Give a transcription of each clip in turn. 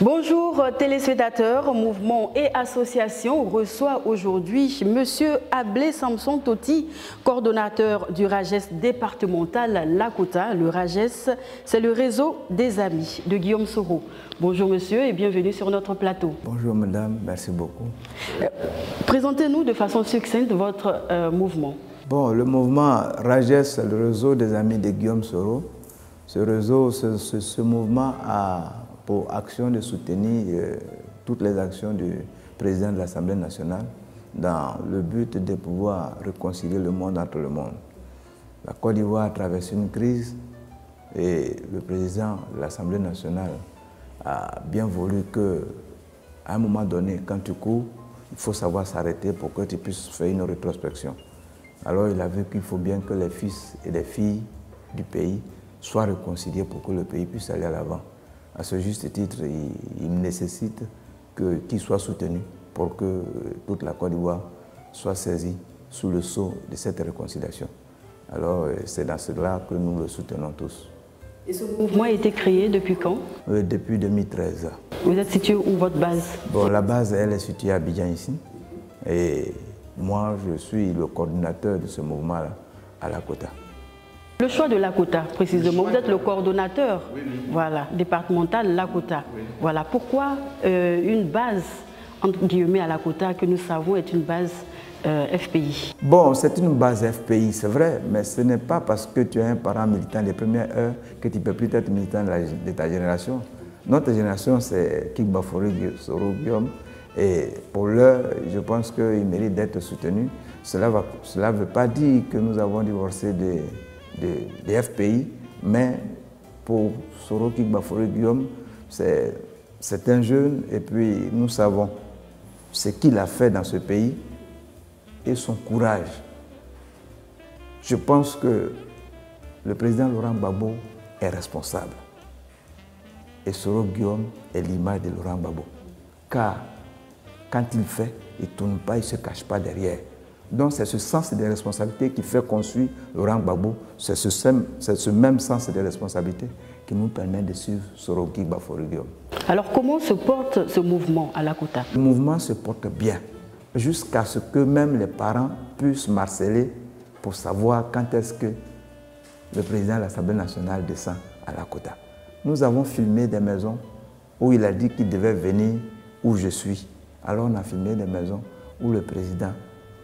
Bonjour téléspectateurs, mouvements et associations reçoit aujourd'hui M. Ablé Samson Toti, coordonnateur du RAGES départemental Lakota. Le RAGES, c'est le réseau des amis de Guillaume Soro. Bonjour monsieur et bienvenue sur notre plateau. Bonjour madame, merci beaucoup. Présentez-nous de façon succincte votre mouvement. Bon, le mouvement RAGES, c'est le réseau des amis de Guillaume Soro. Ce réseau, ce mouvement a pour action de soutenir toutes les actions du président de l'Assemblée nationale dans le but de pouvoir réconcilier le monde entre le monde. La Côte d'Ivoire traverse une crise et le président de l'Assemblée nationale a bien voulu qu'à un moment donné, quand tu cours, il faut savoir s'arrêter pour que tu puisses faire une rétrospection. Alors il a vu qu'il faut bien que les fils et les filles du pays soient réconciliés pour que le pays puisse aller à l'avant. À ce juste titre, il nécessite qu'il soit soutenu pour que toute la Côte d'Ivoire soit saisie sous le sceau de cette réconciliation. Alors c'est dans cela que nous le soutenons tous. Et ce mouvement a été créé depuis quand? Depuis 2013. Vous êtes situé où, votre base? Bon, la base, elle est située à Abidjan ici. Et moi, je suis le coordinateur de ce mouvement-là à Lakota. Le choix de Lakota, précisément, vous êtes le coordonnateur voilà, départemental Lakota. Oui. Voilà. Pourquoi une base, entre guillemets, à Lakota, que nous savons est une base FPI? Bon, c'est une base FPI, c'est vrai, mais ce n'est pas parce que tu es un parent militant des premières heures que tu ne peux plus être militant de ta génération. Notre génération, c'est Kigba Soro Guillaume, et pour l'heure, je pense qu'il mérite d'être soutenu. Cela ne veut pas dire que nous avons divorcé des FPI, mais pour Soro Kigba Guillaume, c'est un jeune et puis nous savons ce qu'il a fait dans ce pays et son courage. Je pense que le président Laurent Gbagbo est responsable et Soro Guillaume est l'image de Laurent Gbagbo. Car quand il fait, il ne tourne pas, il ne se cache pas derrière. Donc c'est ce sens de responsabilité qui fait qu'on suit Laurent Gbagbo. C'est ce même sens de responsabilité qui nous permet de suivre Soro Kigba Guillaume. Alors comment se porte ce mouvement à Lakota? Le mouvement se porte bien, jusqu'à ce que même les parents puissent marceler pour savoir quand est-ce que le président de l'Assemblée nationale descend à Lakota. Nous avons filmé des maisons où il a dit qu'il devait venir où je suis. Alors on a filmé des maisons où le président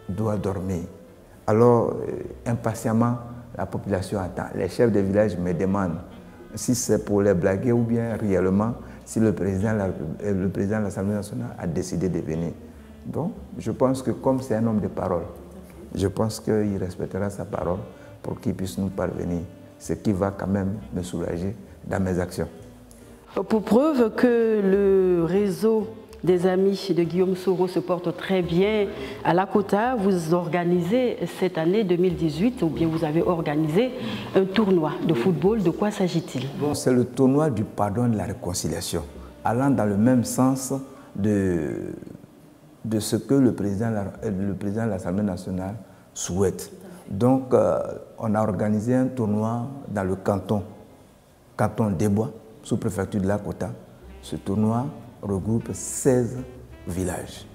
doit dormir. Alors, impatiemment, la population attend. Les chefs de village me demandent si c'est pour les blaguer ou bien réellement si le président de l'Assemblée nationale a décidé de venir. Donc, je pense que comme c'est un homme de parole, je pense qu'il respectera sa parole pour qu'il puisse nous parvenir, ce qui va quand même me soulager dans mes actions. Pour preuve que le réseau des amis de Guillaume Soro se porte très bien à Lakota, vous organisez cette année 2018, ou bien vous avez organisé un tournoi de football. De quoi s'agit-il? Bon, c'est le tournoi du pardon et de la réconciliation, allant dans le même sens de ce que le président de l'Assemblée nationale souhaite. Donc, on a organisé un tournoi dans le canton d'Ebois, sous-préfecture de Lakota. Ce tournoi regroupe 16 villages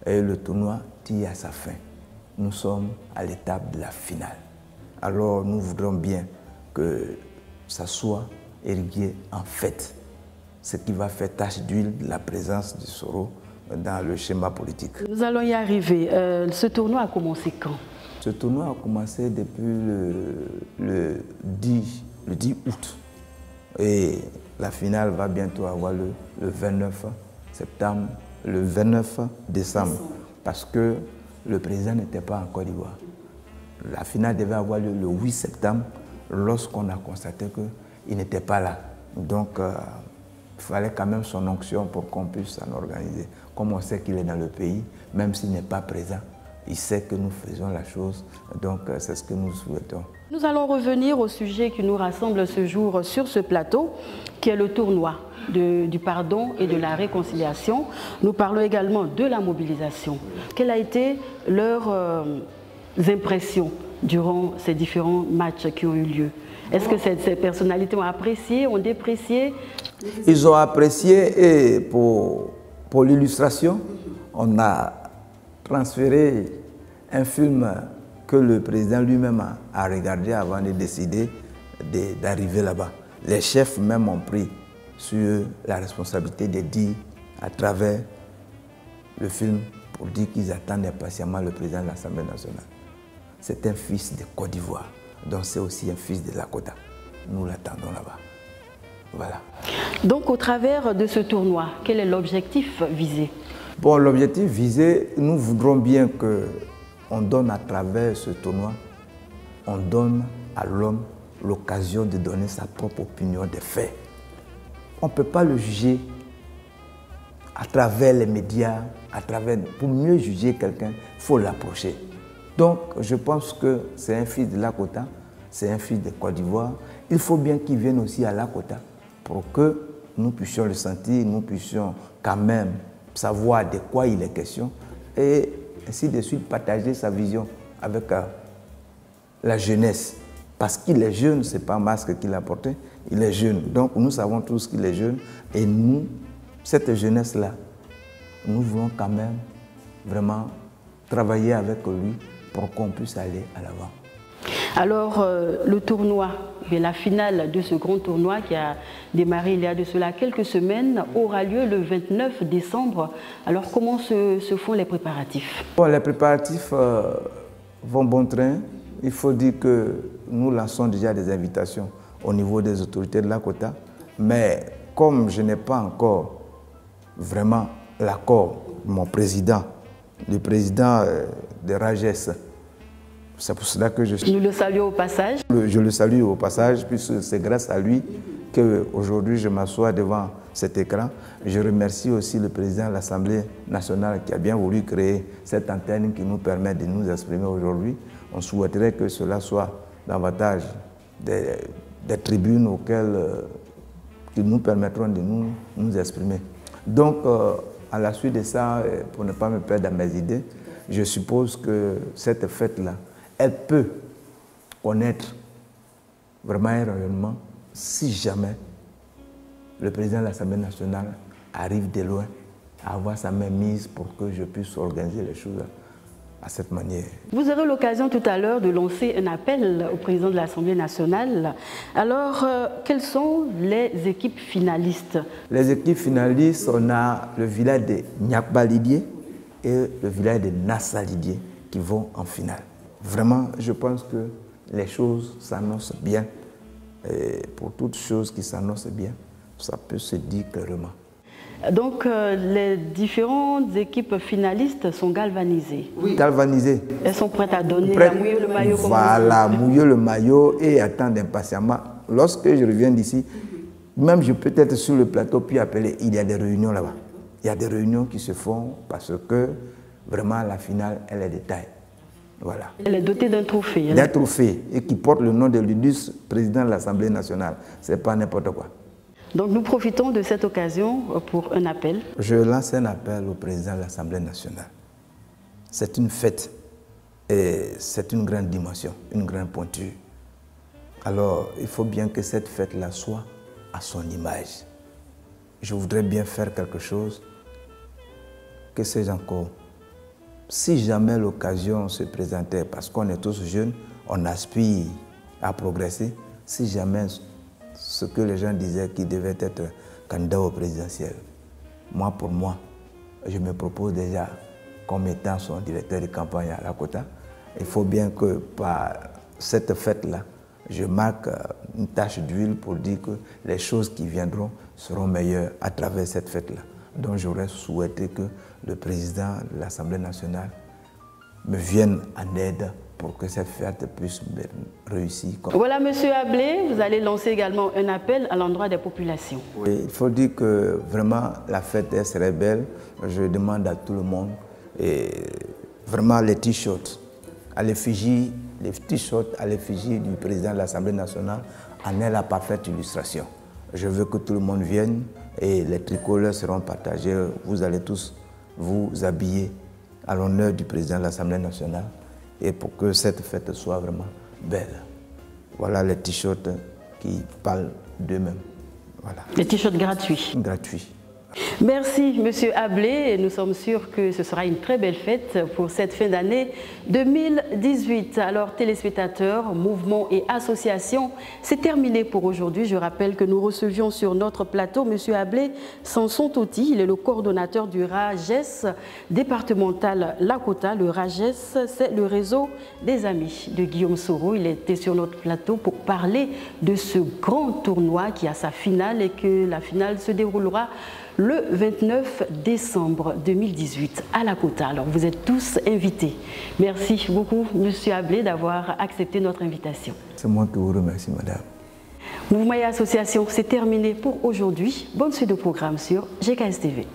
et le tournoi tire à sa fin. Nous sommes à l'étape de la finale. Alors nous voudrons bien que ça soit érigé en fête, ce qui va faire tache d'huile de la présence de Soro dans le schéma politique. Nous allons y arriver. Ce tournoi a commencé quand? Ce tournoi a commencé depuis le 10 août et la finale va bientôt avoir le 29 septembre, le 29 décembre, parce que le président n'était pas en Côte d'Ivoire. La finale devait avoir lieu le 8 septembre, lorsqu'on a constaté qu'il n'était pas là. Donc, il fallait quand même son onction pour qu'on puisse s'en organiser. Comme on sait qu'il est dans le pays, même s'il n'est pas présent, il sait que nous faisons la chose, donc c'est ce que nous souhaitons. Nous allons revenir au sujet qui nous rassemble ce jour sur ce plateau, qui est le tournoi du pardon et de la réconciliation. Nous parlons également de la mobilisation. Quelles ont été leurs impressions durant ces différents matchs qui ont eu lieu? Est-ce que ces personnalités ont apprécié, ont déprécié Ils ont apprécié et pour l'illustration, on a transféré un film que le président lui-même a regardé avant de décider d'arriver là-bas. Les chefs même ont pris sur la responsabilité de dire à travers le film pour dire qu'ils attendent impatiemment le président de l'Assemblée nationale. C'est un fils de Côte d'Ivoire, donc c'est aussi un fils de Lakota. Nous l'attendons là-bas. Voilà. Donc au travers de ce tournoi, quel est l'objectif visé? Bon, l'objectif visé, nous voudrons bien qu'on donne à travers ce tournoi, on donne à l'homme l'occasion de donner sa propre opinion des faits. On ne peut pas le juger à travers les médias, pour mieux juger quelqu'un, il faut l'approcher. Donc, je pense que c'est un fils de Lakota, c'est un fils de Côte d'Ivoire. Il faut bien qu'il vienne aussi à Lakota pour que nous puissions le sentir, nous puissions quand même savoir de quoi il est question et ainsi de suite partager sa vision avec la jeunesse. Parce qu'il est jeune, ce n'est pas un masque qu'il a porté, il est jeune. Donc nous savons tous qu'il est jeune et nous, cette jeunesse-là, nous voulons quand même vraiment travailler avec lui pour qu'on puisse aller à l'avant. Alors, le tournoi, la finale de ce grand tournoi qui a démarré il y a de cela quelques semaines, aura lieu le 29 décembre. Alors, comment se font les préparatifs? Bon, les préparatifs vont bon train. Il faut dire que nous lançons déjà des invitations au niveau des autorités de Lakota. Mais comme je n'ai pas encore vraiment l'accord, mon président, le président de Rages, c'est pour cela que Nous le saluons au passage. Je le salue au passage, puisque c'est grâce à lui qu'aujourd'hui je m'assois devant cet écran. Je remercie aussi le président de l'Assemblée nationale qui a bien voulu créer cette antenne qui nous permet de nous exprimer aujourd'hui. On souhaiterait que cela soit davantage des tribunes qui nous permettront de nous exprimer. Donc, à la suite de ça, pour ne pas me perdre dans mes idées, je suppose que cette fête-là, elle peut connaître vraiment un rayonnement si jamais le président de l'Assemblée nationale arrive de loin à avoir sa main mise pour que je puisse organiser les choses à cette manière. Vous aurez l'occasion tout à l'heure de lancer un appel au président de l'Assemblée nationale. Alors, quelles sont les équipes finalistes? Les équipes finalistes, on a le village de Nyakba-Lidier et le village de Nassa-Lidier qui vont en finale. Vraiment, je pense que les choses s'annoncent bien. Et pour toutes choses qui s'annoncent bien, ça peut se dire clairement. Donc, les différentes équipes finalistes sont galvanisées. Oui, galvanisées. Elles sont prêtes à donner, à mouiller le maillot. Voilà, mouiller le maillot et attendre impatiemment. Lorsque je reviens d'ici, même je peux être sur le plateau puis appeler, il y a des réunions là-bas. Il y a des réunions qui se font parce que vraiment la finale, elle est de taille. Voilà. Elle est dotée d'un trophée. D'un trophée et qui porte le nom de l'illustre président de l'Assemblée nationale. Ce n'est pas n'importe quoi. Donc nous profitons de cette occasion pour un appel. Je lance un appel au président de l'Assemblée nationale. C'est une fête et c'est une grande dimension, une grande pointure. Alors il faut bien que cette fête-là soit à son image. Je voudrais bien faire quelque chose, que sais-je encore. Si jamais l'occasion se présentait, parce qu'on est tous jeunes, on aspire à progresser, si jamais ce que les gens disaient qu'il devait être candidat au présidentiel, moi pour moi, je me propose déjà comme étant son directeur de campagne à Lakota. Il faut bien que par cette fête-là, je marque une tache d'huile pour dire que les choses qui viendront seront meilleures à travers cette fête-là. Donc j'aurais souhaité que le président de l'Assemblée nationale me vienne en aide pour que cette fête puisse réussir. Voilà, Monsieur Ablé, vous allez lancer également un appel à l'endroit des populations. Oui, il faut dire que vraiment la fête serait belle. Je demande à tout le monde, et vraiment les t-shirts à l'effigie, les t-shirts à l'effigie du président de l'Assemblée nationale en est la parfaite illustration. Je veux que tout le monde vienne et les tricolores seront partagés. Vous allez tous vous habiller à l'honneur du président de l'Assemblée nationale et pour que cette fête soit vraiment belle. Voilà les t-shirts qui parlent d'eux-mêmes. Voilà. Des t-shirts gratuits. Gratuits. Merci, Monsieur Ablé. Nous sommes sûrs que ce sera une très belle fête pour cette fin d'année 2018. Alors, téléspectateurs, mouvements et associations, c'est terminé pour aujourd'hui. Je rappelle que nous recevions sur notre plateau Monsieur Ablé Samson Toti. Il est le coordonnateur du RAGES départemental Lakota. Le RAGES, c'est le réseau des amis de Guillaume Soro. Il était sur notre plateau pour parler de ce grand tournoi qui a sa finale et que la finale se déroulera le 29 décembre 2018 à Lakota. Alors, vous êtes tous invités. Merci beaucoup, Monsieur Ablé, d'avoir accepté notre invitation. C'est moi qui vous remercie, madame. Mouvement et association, c'est terminé pour aujourd'hui. Bonne suite de programme sur GKS TV.